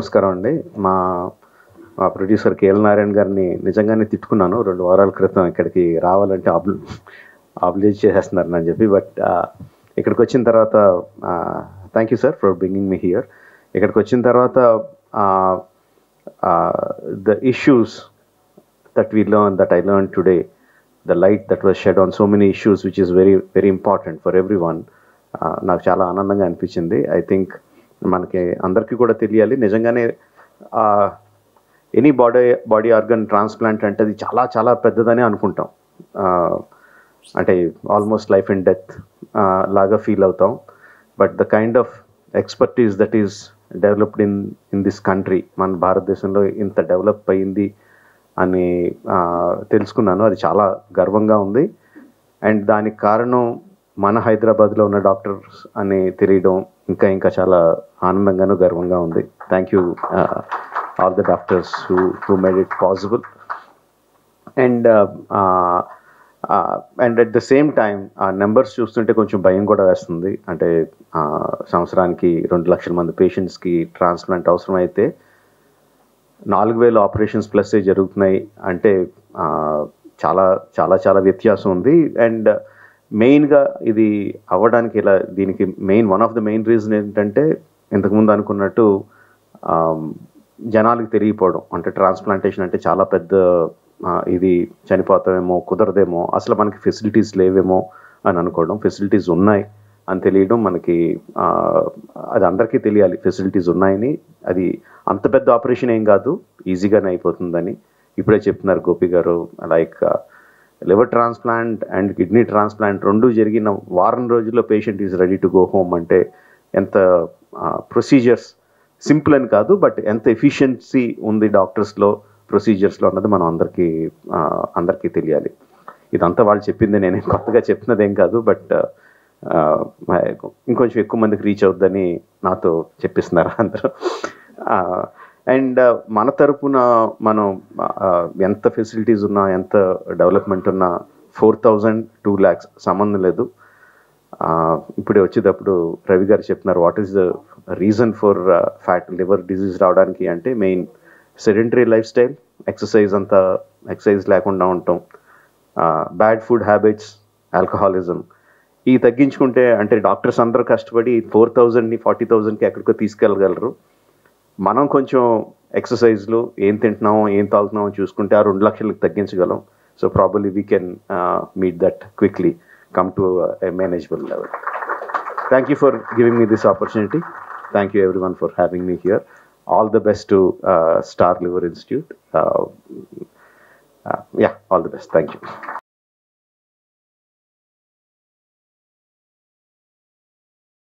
నమస్కారం అండి. మా ప్రొడ్యూసర్ కేఎల్ నారాయణ గారిని నిజంగానే తిట్టుకున్నాను 2 వారాల క్రితం. ఇక్కడికి రావాలంటే ఆబ్లిజ్ చేసేస్తున్నారు అని చెప్పి. బట్ ఇక్కడికి వచ్చిన తర్వాత thank you sir for bringing me here. ఇక్కడికి వచ్చిన తర్వాత the issues that we learn, that I learn today, the light that was shed on so many issues which is very very important for everyone, నాకు చాలా ఆనందంగా అనిపించింది. I think మనకి అందరికీ కూడా తెలియాలి, నిజంగానే ఎనీ బాడీ ఆర్గన్ ట్రాన్స్ప్లాంట్ అంటే అది చాలా చాలా పెద్దదని అనుకుంటాం. అంటే ఆల్మోస్ట్ లైఫ్ అండ్ డెత్ లాగా ఫీల్ అవుతాం. But the kind of expertise that is developed in this country, మన భారతదేశంలో ఇంత డెవలప్ అయ్యింది అని తెలుసుకున్నాను. అది చాలా గర్వంగా ఉంది. అండ్ దానికి కారణం మన హైదరాబాద్లో ఉన్న డాక్టర్స్ అని తెలియడం ఇంకా ఇంకా చాలా ఆనందంగాను గర్వంగా ఉంది. Thank you all the doctors who made it possible. And at the same time ఆ నెంబర్స్ చూస్తుంటే కొంచెం భయం కూడా వేస్తుంది. అంటే సంవత్సరానికి 2 లక్షల మంది పేషెంట్స్కి ట్రాన్స్ప్లాంట్ అవసరం అయితే 4,000 ఆపరేషన్స్ ప్లస్ జరుగుతున్నాయి అంటే చాలా చాలా చాలా వ్యత్యాసం ఉంది. అండ్ మెయిన్గా ఇది అవ్వడానికి దీనికి one of the main reason ఏంటంటే, ఇంతకుముందు అనుకున్నట్టు జనాలకు తెలియపోవడం. అంటే ట్రాన్స్ప్లాంటేషన్ అంటే చాలా పెద్ద ఇది, చనిపోతామేమో, కుదరదేమో, అసలు మనకి ఫెసిలిటీస్ లేవేమో అని అనుకోవడం. ఫెసిలిటీస్ ఉన్నాయి అని తెలియడం మనకి, అది అందరికీ తెలియాలి ఫెసిలిటీస్ ఉన్నాయని. అది అంత పెద్ద ఆపరేషన్ ఏం కాదు, ఈజీగానే అయిపోతుందని ఇప్పుడే చెప్తున్నారు గోపి గారు. Like liver transplant and kidney transplant 2 జరిగిన వారం రోజుల్లో patient is ready to go home. అంటే ఎంత ప్రొసీజర్స్ సింపుల్ అని కాదు, బట్ ఎంత ఎఫిషియన్సీ ఉంది డాక్టర్స్లో, ప్రొసీజర్స్లో అన్నది మనం అందరికీ తెలియాలి. ఇదంతా వాళ్ళు చెప్పింది, నేనేం కొత్తగా చెప్తున్నదేం కాదు. బట్ ఇంకొంచెం ఎక్కువ మందికి రీచ్ అవుద్దని నాతో చెప్పిస్తున్నారు అందరూ. అండ్ మన తరపున మనం ఎంత ఫెసిలిటీస్ ఉన్నా, ఎంత డెవలప్మెంట్ ఉన్నా 4,000 2 lakhs సంబంధం లేదు. ఇప్పుడే వచ్చేటప్పుడు రవి గారు చెప్తున్నారు what is the reason for liver disease రావడానికి అంటే main sedentary life style, exercise లేకుండా ఉండటం, బ్యాడ్ ఫుడ్ హ్యాబిట్స్, ఆల్కహాలిజం. ఈ తగ్గించుకుంటే, అంటే డాక్టర్స్ అందరూ కష్టపడి 4,000ని 40,000కి ఎక్కడికో తీసుకెళ్ళగలరు. మనం కొంచెం ఎక్సర్సైజ్లు, ఏం తింటున్నామో ఏం తాగుతున్నామో చూసుకుంటే ఆ 2 లక్షలకు తగ్గించగలం. So probably we can meet that quickly, come to a manageable level. Thank you for giving me this opportunity. Thank you everyone for having me here. All the best to Star Liver Institute. Yeah, all the best. Thank you.